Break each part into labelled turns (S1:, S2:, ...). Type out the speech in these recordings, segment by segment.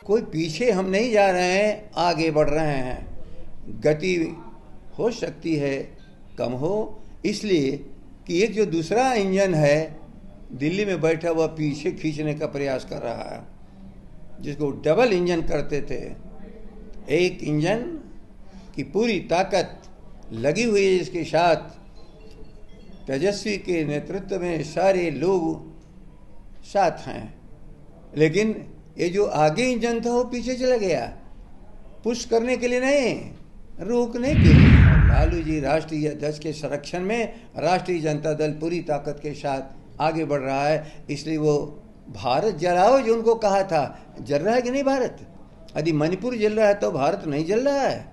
S1: कोई पीछे हम नहीं जा रहे हैं, आगे बढ़ रहे हैं। गति हो सकती है कम हो, इसलिए कि एक जो दूसरा इंजन है दिल्ली में बैठा हुआ पीछे खींचने का प्रयास कर रहा है, जिसको डबल इंजन करते थे। एक इंजन की पूरी ताकत लगी हुई है, जिसके साथ तेजस्वी के नेतृत्व में सारे लोग साथ हैं, लेकिन ये जो आगे इंजन था वो पीछे चला गया, पुश करने के लिए नहीं, रोकने के लिए। लालू जी राष्ट्रीय अध्यक्ष के संरक्षण में राष्ट्रीय जनता दल पूरी ताकत के साथ आगे बढ़ रहा है। इसलिए वो भारत जलाओ जो उनको कहा था, जल रहा है कि नहीं भारत? यदि मणिपुर जल रहा है तो भारत नहीं जल रहा है।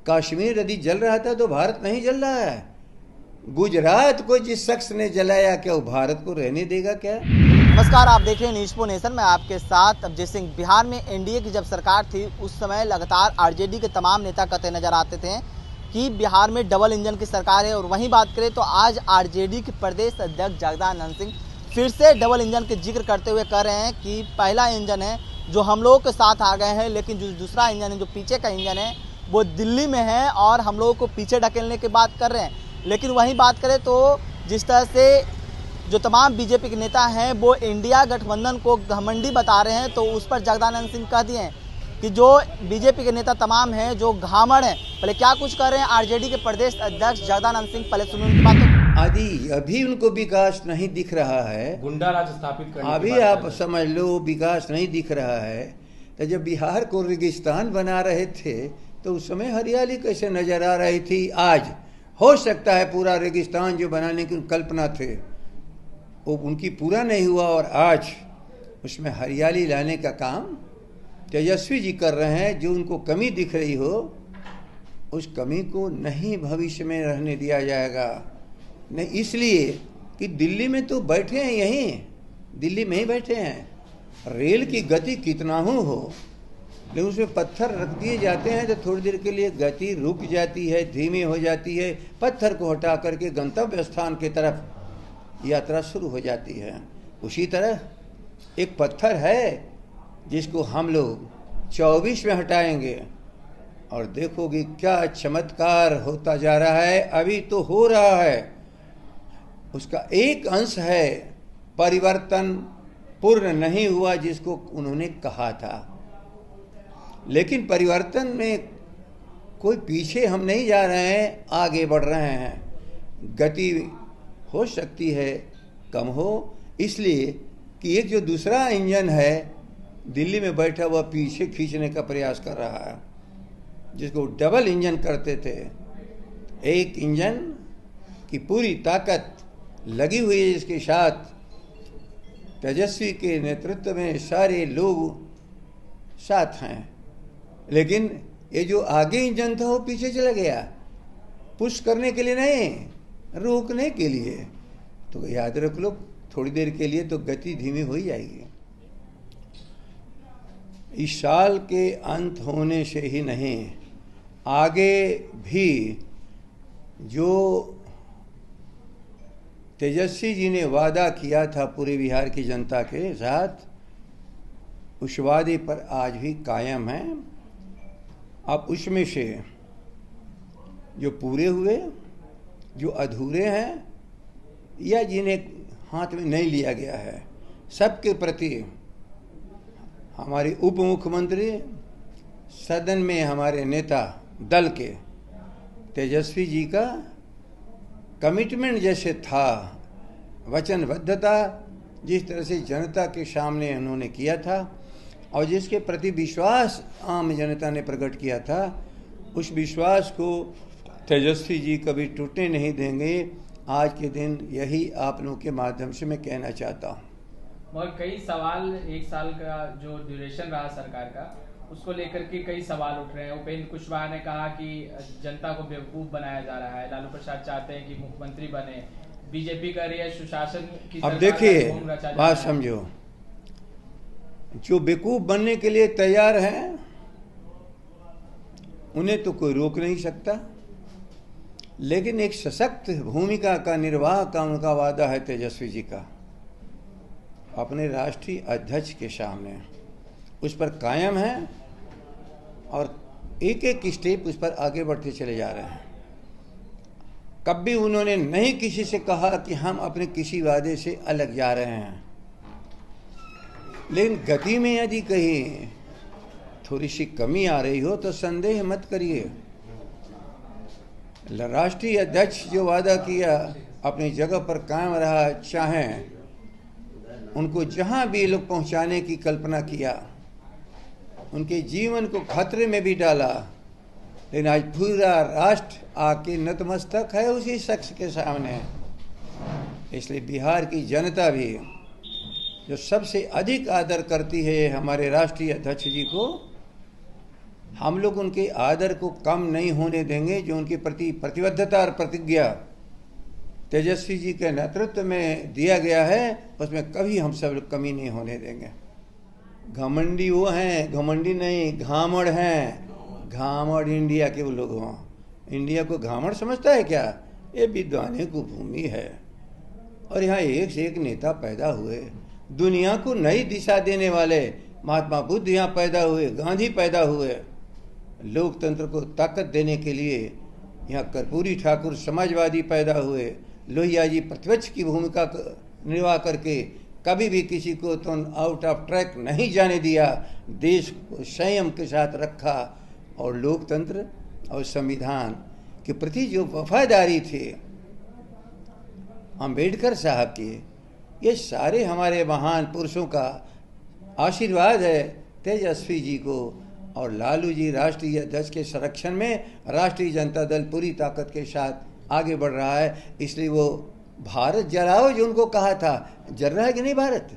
S1: कश्मीर यदि जल रहा था तो भारत नहीं जल रहा है। गुजरात को जिस शख्स ने जलाया, क्या वो भारत को रहने देगा क्या?
S2: नमस्कार, आप देख रहे हैं न्यूज़ नेशन। मैं आपके साथ अभिजीत सिंह। बिहार में एनडीए की जब सरकार थी उस समय लगातार आरजेडी के तमाम नेता कहते नजर आते थे कि बिहार में डबल इंजन की सरकार है। और वहीं बात करें तो आज आरजेडी के प्रदेश अध्यक्ष जगदानंद सिंह फिर से डबल इंजन के जिक्र करते हुए कह रहे हैं कि पहला इंजन है जो हम लोगों के साथ आ गए हैं, लेकिन जो दूसरा इंजन है, जो पीछे का इंजन है, वो दिल्ली में है और हम लोगों को पीछे ढकेलने की बात कर रहे हैं। लेकिन वहीं बात करें तो जिस तरह से जो तमाम बीजेपी के नेता हैं वो इंडिया गठबंधन को घमंडी बता रहे हैं, तो उस पर जगदानंद सिंह कह दिए हैं कि जो बीजेपी के नेता तमाम हैं जो घामड़ हैं। पहले क्या कुछ कर रहे हैं आरजेडी के प्रदेश अध्यक्ष जगदानंद सिंह, पहले सुनिए उनकी बातों।
S1: अभी उनको विकास नहीं दिख रहा है,
S3: गुंडा राज स्थापित करने
S1: अभी आप समझ लो विकास नहीं दिख रहा है। तो जब बिहार को रेगिस्तान बना रहे थे तो उस समय हरियाली कैसे नजर आ रही थी? आज हो सकता है पूरा रेगिस्तान जो बनाने की कल्पना थे वो उनकी पूरा नहीं हुआ, और आज उसमें हरियाली लाने का काम तेजस्वी जी कर रहे हैं। जो उनको कमी दिख रही हो उस कमी को नहीं भविष्य में रहने दिया जाएगा। नहीं, इसलिए कि दिल्ली में तो बैठे हैं, यहीं दिल्ली में ही बैठे हैं। रेल की गति कितना हो, लेकिन उसमें पत्थर रख दिए जाते हैं तो थोड़ी देर के लिए गति रुक जाती है, धीमी हो जाती है। पत्थर को हटा करके गंतव्य स्थान की तरफ यात्रा शुरू हो जाती है। उसी तरह एक पत्थर है जिसको हम लोग 24 में हटाएंगे और देखोगे क्या चमत्कार होता जा रहा है। अभी तो हो रहा है, उसका एक अंश है, परिवर्तन पूर्ण नहीं हुआ जिसको उन्होंने कहा था। लेकिन परिवर्तन में कोई पीछे हम नहीं जा रहे हैं, आगे बढ़ रहे हैं। गति हो सकती है कम हो, इसलिए कि एक जो दूसरा इंजन है दिल्ली में बैठा हुआ पीछे खींचने का प्रयास कर रहा है, जिसको डबल इंजन करते थे। एक इंजन की पूरी ताकत लगी हुई है, जिसके साथ तेजस्वी के नेतृत्व में सारे लोग साथ हैं, लेकिन ये जो आगे इंजन था वो पीछे चला गया, पुश करने के लिए नहीं, रोकने के लिए। तो याद रख लो थोड़ी देर के लिए तो गति धीमी हो ही जाएगी। इस साल के अंत होने से ही नहीं, आगे भी जो तेजस्वी जी ने वादा किया था पूरे बिहार की जनता के साथ, उस वादे पर आज भी कायम है। अब उसमें से जो पूरे हुए, जो अधूरे हैं या जिन्हें हाथ में नहीं लिया गया है, सबके प्रति हमारे उप मुख्यमंत्री, सदन में हमारे नेता दल के तेजस्वी जी का कमिटमेंट जैसे था, वचनबद्धता जिस तरह से जनता के सामने उन्होंने किया था और जिसके प्रति विश्वास आम जनता ने प्रकट किया था, उस विश्वास को तेजस्वी जी कभी टूटने नहीं देंगे। आज के दिन यही आप लोगों के माध्यम से मैं कहना चाहता हूँ।
S3: मगर कई सवाल, एक साल का जो ड्यूरेशन रहा सरकार का, उसको लेकर के कई सवाल उठ रहे हैं। उपेंद्र कुशवाहा ने कहा कि जनता को बेवकूफ बनाया जा रहा है, लालू प्रसाद चाहते हैं कि मुख्यमंत्री बने, बीजेपी कर रही है सुशासन की।
S1: अब देखिए बात समझो, जो बेवकूफ बनने के लिए तैयार हैं उन्हें तो कोई रोक नहीं सकता, लेकिन एक सशक्त भूमिका का निर्वाह का उनका वादा है तेजस्वी जी का अपने राष्ट्रीय अध्यक्ष के सामने। उस पर कायम हैं और एक एक स्टेप उस पर आगे बढ़ते चले जा रहे हैं। कभी उन्होंने नहीं किसी से कहा कि हम अपने किसी वादे से अलग जा रहे हैं, लेकिन गति में यदि कहीं थोड़ी सी कमी आ रही हो तो संदेह मत करिए। राष्ट्रीय अध्यक्ष जो वादा किया अपनी जगह पर कायम रहा, चाहें उनको जहां भी लोग पहुंचाने की कल्पना किया, उनके जीवन को खतरे में भी डाला, लेकिन आज पूरा राष्ट्र आके नतमस्तक है उसी शख्स के सामने। इसलिए बिहार की जनता भी जो सबसे अधिक आदर करती है हमारे राष्ट्रीय अध्यक्ष जी को, हम लोग उनके आदर को कम नहीं होने देंगे। जो उनके प्रति प्रतिबद्धता और प्रतिज्ञा तेजस्वी जी के नेतृत्व में दिया गया है, उसमें कभी हम सब लोग कमी नहीं होने देंगे। घमंडी वो हैं, घमंडी नहीं, घामड़ हैं। घामड़ इंडिया के वो लोग हों। इंडिया को घामड़ समझता है क्या? ये विद्वानों की भूमि है और यहाँ एक से एक नेता पैदा हुए। दुनिया को नई दिशा देने वाले महात्मा बुद्ध यहाँ पैदा हुए, गांधी पैदा हुए। लोकतंत्र को ताकत देने के लिए यहाँ कर्पूरी ठाकुर समाजवादी पैदा हुए। लोहिया जी प्रतिपक्ष की भूमिका निर्वाह करके कभी भी किसी को तो आउट ऑफ ट्रैक नहीं जाने दिया, देश को संयम के साथ रखा और लोकतंत्र और संविधान के प्रति जो वफादारी थी अंबेडकर साहब की, ये सारे हमारे महान पुरुषों का आशीर्वाद है तेजस्वी जी को। और लालू जी राष्ट्रीय अध्यक्ष के संरक्षण में राष्ट्रीय जनता दल पूरी ताकत के साथ आगे बढ़ रहा है। इसलिए वो भारत जलाओ जो उनको कहा था, जल रहा है कि नहीं भारत?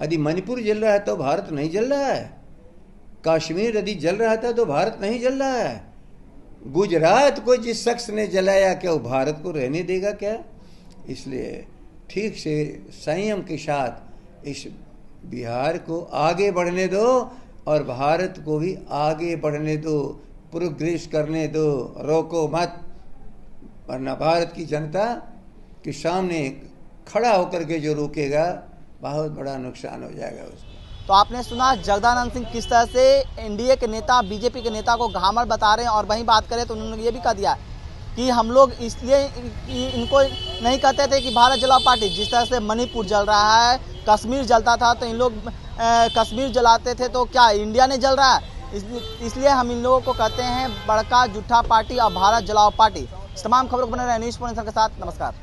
S1: यदि मणिपुर जल रहा है तो भारत नहीं जल रहा है। कश्मीर यदि जल रहा था तो भारत नहीं जल रहा है। गुजरात को जिस शख्स ने जलाया, क्या वो भारत को रहने देगा क्या? इसलिए ठीक से संयम के साथ इस बिहार को आगे बढ़ने दो और भारत को भी आगे बढ़ने दो, प्रोग्रेस करने दो, रोको मत, वरना भारत की जनता के सामने खड़ा होकर के जो रोकेगा बहुत बड़ा नुकसान हो जाएगा उसको।
S2: तो आपने सुना जगदानंद सिंह किस तरह से एनडीए के नेता, बीजेपी के नेता को घामड़ बता रहे हैं। और वहीं बात करें तो उन्होंने ये भी कह दिया कि हम लोग इसलिए इनको नहीं कहते थे कि भारत जलाओ पार्टी, जिस तरह से मणिपुर जल रहा है, कश्मीर जलता था तो इन लोग कश्मीर जलाते थे, तो क्या इंडिया ने जल रहा है? इसलिए हम इन लोगों को कहते हैं बड़का झूठा पार्टी और भारत जलाओ पार्टी। तमाम खबरों को बने रहे न्यूज़ के साथ। नमस्कार।